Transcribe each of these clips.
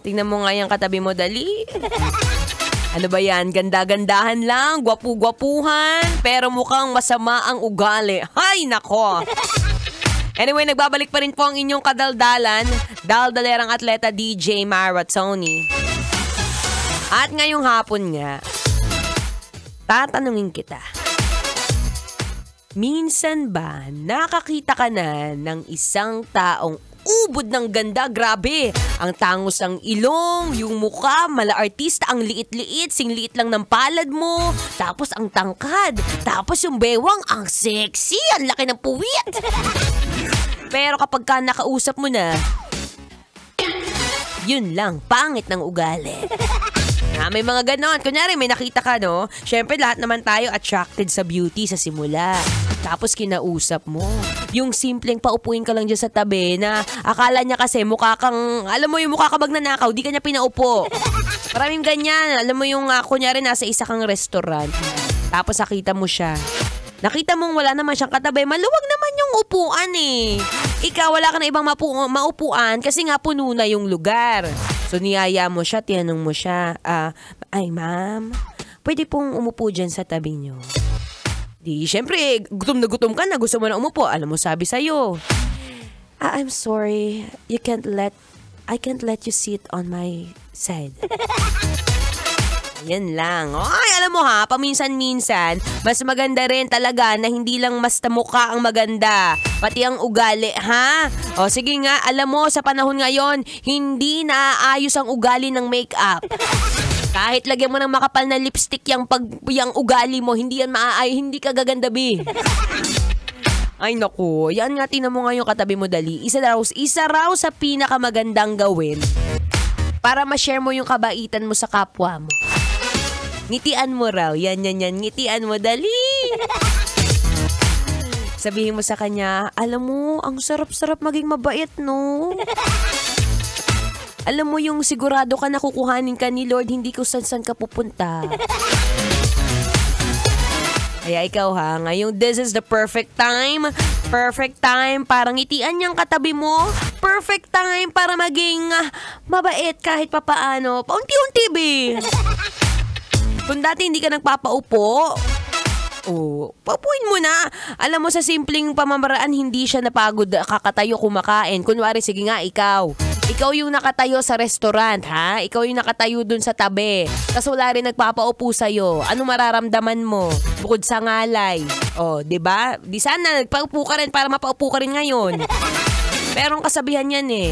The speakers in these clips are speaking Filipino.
Tingnan mo nga yung katabi mo, dali. Ano ba yan? Ganda-gandahan lang, gwapu-gwapuhan, pero mukhang masama ang ugali. Hay, nako! Anyway, nagbabalik pa rin po ang inyong kadaldalan, daldalerang atleta DJ Maratoni. At ngayong hapon nga, tatanungin kita. Minsan ba nakakita ka na ng isang taong ubod ng ganda, grabe. Ang tangos ng ilong, yung mukha, mala-artista, ang liit-liit, singliit lang ng palad mo. Tapos ang tangkad, tapos yung bewang, ang sexy, ang laki ng puwit. Pero kapag ka nakausap mo na, yun lang, pangit ng ugali. May mga ganon. Kunyari, may nakita ka, no? Siyempre, lahat naman tayo attracted sa beauty sa simula. Tapos kinausap mo. Yung simpleng paupuin ka lang dyan sa tabi na akala niya kasi mukha kang, alam mo yung mukha ka magnanakaw, di ka niya pinaupo. Maraming ganyan. Alam mo yung, kunyari, nasa isa kang restaurant. Tapos nakita mo siya. Nakita mong wala naman siyang katabi, maluwag naman yung upuan eh. Ikaw, wala ka na ibang maupuan kasi nga puno na yung lugar. So niyaya mo siya, tinanong mo siya, ay ma'am, pwede pong umupo dyan sa tabi niyo. Di, syempre, gutom na gutom ka na, gusto mo na umupo. Alam mo, sabi sa'yo, I'm sorry, I can't let you sit on my side. Yan lang. Ay, alam mo ha, paminsan-minsan, mas maganda rin talaga na hindi lang basta mukha ang maganda, pati ang ugali, ha? O sige nga, alam mo, sa panahon ngayon, hindi naaayos ang ugali ng make-up. Kahit lagyan mo ng makapal na lipstick yung ugali mo, hindi yan maaayos, hindi ka gaganda, bi. Ay naku, yan nga, tinan mo nga yung katabi mo, dali. Isa raw sa pinakamagandang gawin para ma-share mo yung kabaitan mo sa kapwa mo. Ngitian mo raw. Yan. Ngitian mo, dali. Sabihin mo sa kanya, alam mo, ang sarap-sarap maging mabait, no? Alam mo yung sigurado ka na kukuhanin ka ni Lord, hindi ko san ka pupunta. Kaya ikaw ha, ngayong this is the perfect time. Perfect time para ngitian niyang katabi mo. Perfect time para maging mabait kahit papaano. Paunti-unti, be. Kung dati hindi ka nagpapaupo, paupuin mo na. Alam mo, sa simpleng pamamaraan, hindi siya napagod kakatayo kumakain. Kunwari, sige nga, ikaw. Ikaw yung nakatayo sa restaurant, ha? Ikaw yung nakatayo dun sa tabi. Tapos wala rin nagpapaupo sa'yo. Ano mararamdaman mo? Bukod sa ngalay. Diba? Di sana, nagpaupo ka rin para mapaupo ka rin ngayon. Pero ang kasabihan yan eh.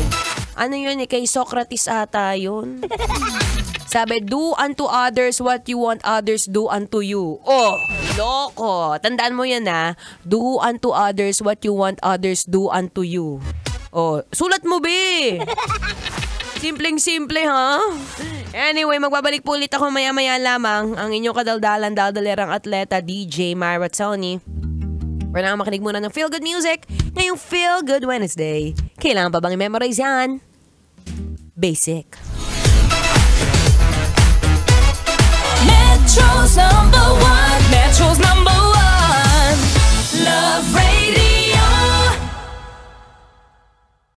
Ano yun eh? Kay Socrates ata yun. Sabi, do unto others what you want others do unto you. Loko. Tandaan mo yan ha. Do unto others what you want others do unto you. Sulat mo, be. Simpleng-simple, ha? Anyway, magbabalik po ulit ako maya-maya lamang. Ang inyong kadaldalan, daldalerang atleta, DJ Maratoni. Pero na makinig muna ng Feel Good Music. Ngayong Feel Good Wednesday. Kailangan pa bang i-memorize yan? Basic.